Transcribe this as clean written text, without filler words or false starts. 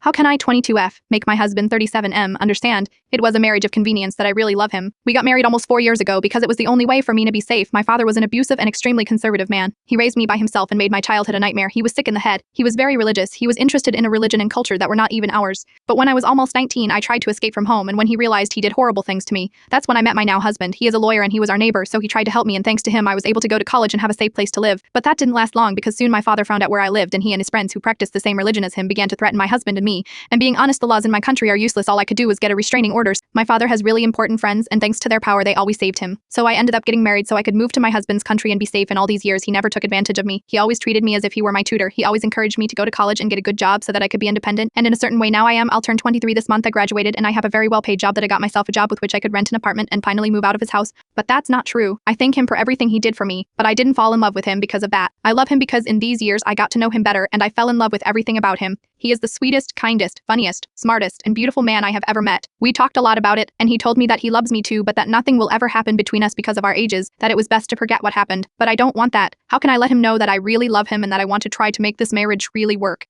How can I, 22F, make my husband, 37M, understand? It was a marriage of convenience that I really love him. We got married almost 4 years ago because it was the only way for me to be safe. My father was an abusive and extremely conservative man. He raised me by himself and made my childhood a nightmare. He was sick in the head. He was very religious. He was interested in a religion and culture that were not even ours. But when I was almost 19, I tried to escape from home, and when he realized he did horrible things to me, that's when I met my now husband. He is a lawyer and he was our neighbor, so he tried to help me, and thanks to him I was able to go to college and have a safe place to live. But that didn't last long because soon my father found out where I lived, and he and his friends who practiced the same religion as him began to threaten my husband and me. And being honest, the laws in my country are useless. All I could do was get a restraining orders. My father has really important friends, and thanks to their power they always saved him. So I ended up getting married so I could move to my husband's country and be safe, and all these years he never took advantage of me. He always treated me as if he were my tutor. He always encouraged me to go to college and get a good job so that I could be independent, and in a certain way now I'll turn 23 this month. I graduated and I have a very well-paid job that I got myself a job with which I could rent an apartment and finally move out of his house. But that's not true. I thank him for everything he did for me, but I didn't fall in love with him because of that. I love him because in these years I got to know him better and I fell in love with everything about him. He is the sweetest, kindest, funniest, smartest, and beautiful man I have ever met. We talked a lot about it, and he told me that he loves me too, but that nothing will ever happen between us because of our ages, that it was best to forget what happened. But I don't want that. How can I let him know that I really love him and that I want to try to make this marriage really work?